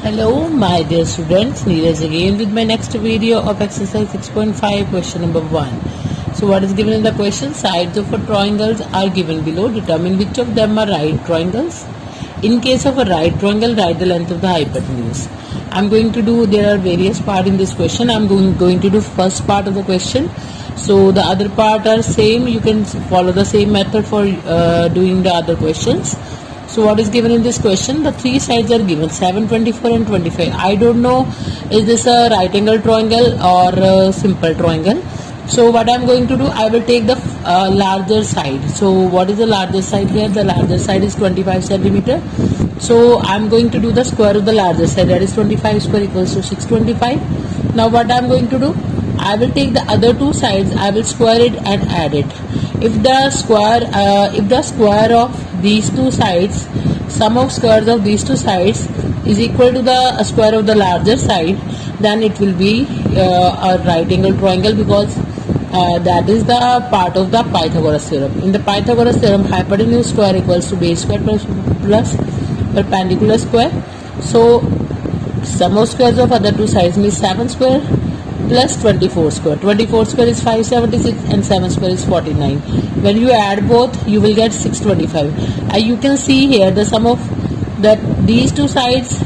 Hello, my dear students. Neeraj again with my next video of exercise 6.5, question number 1. So, what is given in the question? Sides of a triangles are given below. Determine which of them are right triangles. In case of a right triangle, write the length of the hypotenuse. I'm going to do, there are various parts in this question. I'm going to do first part of the question. So, the other part are same. You can follow the same method for doing the other questions. So what is given in this question? The three sides are given 7, 24 and 25. I don't know is this a right angle triangle or a simple triangle. So what I am going to do, I will take the larger side. So what is the larger side here? The larger side is 25 centimeter. So I am going to do the square of the larger side, that is 25 square equals to 625. Now what I am going to do, I will take the other two sides, I will square it and add it. If the square of these two sides, sum of squares of these two sides is equal to the square of the larger side, then it will be a right angle triangle, because that is the part of the Pythagoras theorem. In the Pythagoras theorem, hypotenuse square equals to base square plus perpendicular square. So sum of squares of other two sides means 7 square plus 24 square. 24 square is 576 and 7 square is 49. When you add both, you will get 625. You can see here the sum of these two sides,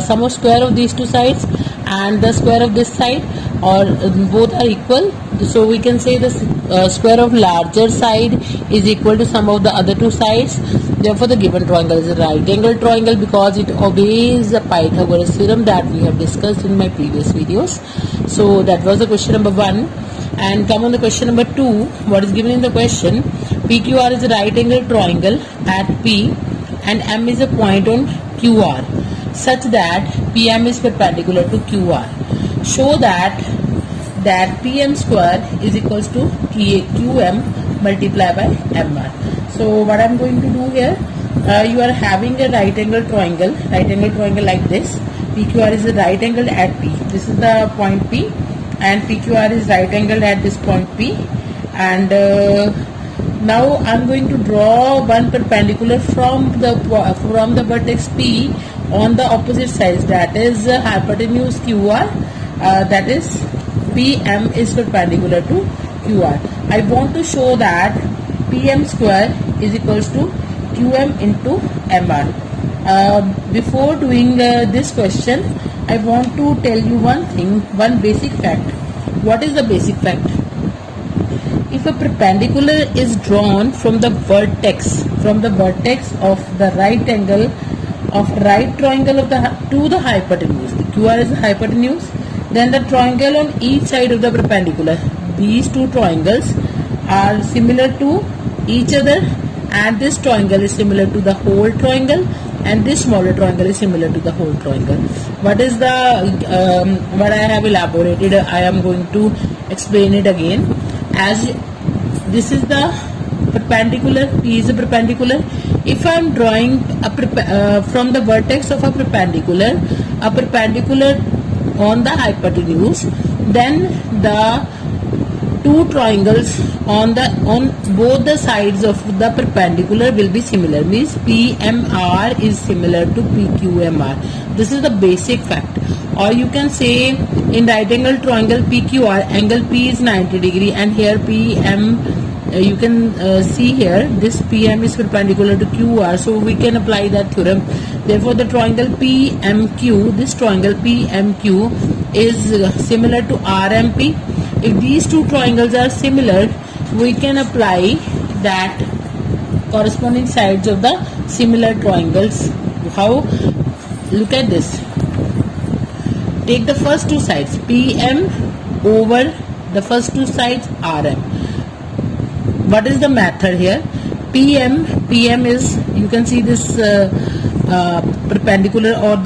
sum of square of these two sides and the square of this side, or both are equal. So we can say the square of larger side is equal to sum of the other two sides. Therefore, the given triangle is a right angle triangle because it obeys the Pythagoras theorem that we have discussed in my previous videos. So that was the question number 1. And come on the question number 2. What is given in the question? PQR is a right angle triangle at P and M is a point on QR such that PM is perpendicular to QR. Show that PM square is equals to QM multiplied by MR. So what I am going to do here, you are having a right angle triangle like this. PQR is a right angle at P. This is the point P, and PQR is right angle at this point P. And now I am going to draw one perpendicular from the vertex P on the opposite sides. That is hypotenuse QR. That is PM is perpendicular to QR. I want to show that PM square is equals to QM into MR. Before doing this question, I want to tell you one thing, one basic fact. What is the basic fact? If a perpendicular is drawn from the vertex of the right angle of right triangle of to the hypotenuse, the QR is the hypotenuse, then the triangle on each side of the perpendicular, these two triangles are similar to each other, and this triangle is similar to the whole triangle, and this smaller triangle is similar to the whole triangle. What is the what I have elaborated, I am going to explain it again. As this is the perpendicular, P is a perpendicular. If I am drawing from the vertex of a perpendicular on the hypotenuse, then the two triangles on both the sides of the perpendicular will be similar, means PMR is similar to PQMR. This is the basic fact. Or you can say in right angle triangle PQR, angle P is 90 degree, and here PM, you can see here this PM is perpendicular to QR, so we can apply that theorem. Therefore, the triangle PMQ, this triangle PMQ is similar to RMP. If these two triangles are similar, we can apply that corresponding sides of the similar triangles. How? Look at this. Take the first two sides PM over the first two sides RM. What is the method here? PM is, you can see this perpendicular or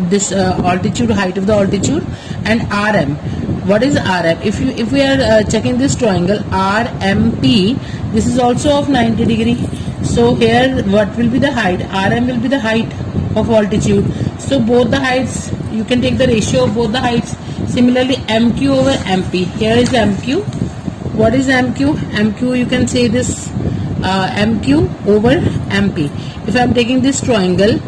this altitude, height of the altitude, and RM. What is RM? If we are checking this triangle RMP, this is also of 90 degree. So here what will be the height? RM will be the height of altitude. So both the heights, you can take the ratio of both the heights. Similarly, MQ over MP. Here is MQ. What is MQ? MQ, you can say this MQ over MP. If I am taking this triangle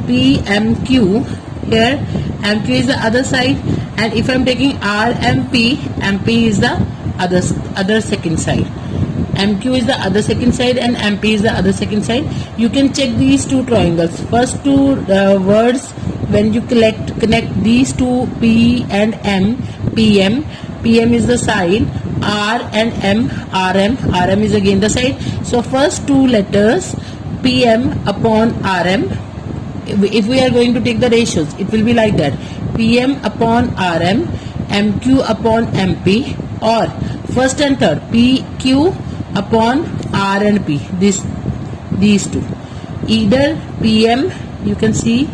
PMQ, here MQ is the other side, and if I'm taking RMP, MP is the other second side. MQ is the other second side and MP is the other second side. You can check these two triangles. First two words, when you connect these two P and M, PM. PM is the side, R and M, RM. RM is again the side. So first two letters, PM upon RM. If we are going to take the ratios, it will be like that: PM upon RM, MQ upon MP, or first and third, PQ upon R and P. These two, either PM, you can see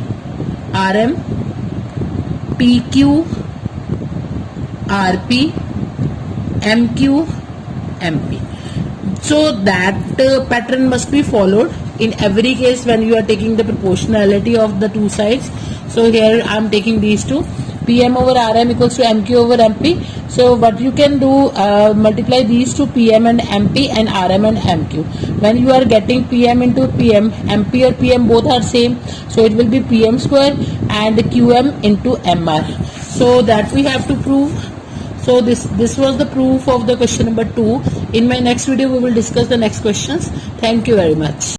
RM, PQ, RP, MQ, MP. So that pattern must be followed in every case when you are taking the proportionality of the two sides. So here I am taking these two, PM over RM equals to MQ over MP. So what you can do, multiply these two, PM and MP, and RM and MQ. When you are getting PM into PM, MP or PM both are same, so it will be PM square and QM into MR. So that we have to prove. So this was the proof of the question number 2. In my next video we will discuss the next questions. Thank you very much.